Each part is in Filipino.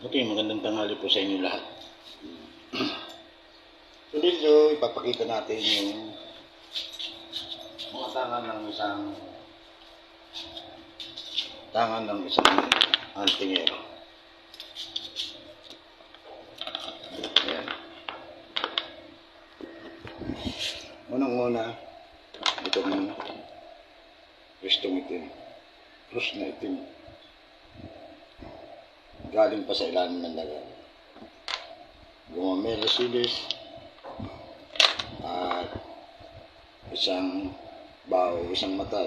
Okay, magandang tanghali po sa inyo lahat. So dito, ipapakita natin yung mga tangan ng isang antingero. Ayan. Unang-una, itong kristong itim. Krus na itim. Galing pa sa ilalim ng dagat. Gumamela silis at isang baho, isang mata,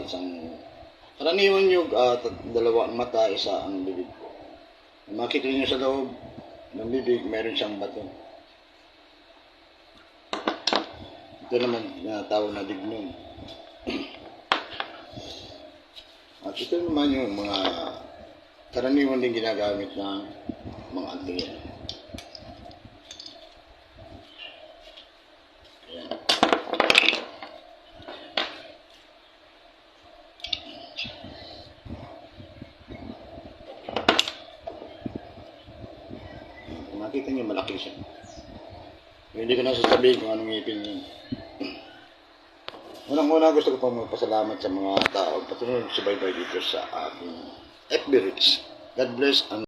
karaniwan yung dalawang mata, isa ang bibig. Makikita nyo sa loob ng bibig, meron siyang bato. Ito naman tawag na dignum. At ito naman yung mga karaniwan din ginagamit ng mga antingero. Ayan. Kung makita nyo, malaki siya. Hindi ko na sasabihin kung anong ngipin yun. Unang-una gusto ko pa magpasalamat sa mga tao patuloy subaybay dito sa aking FB Reach. God bless and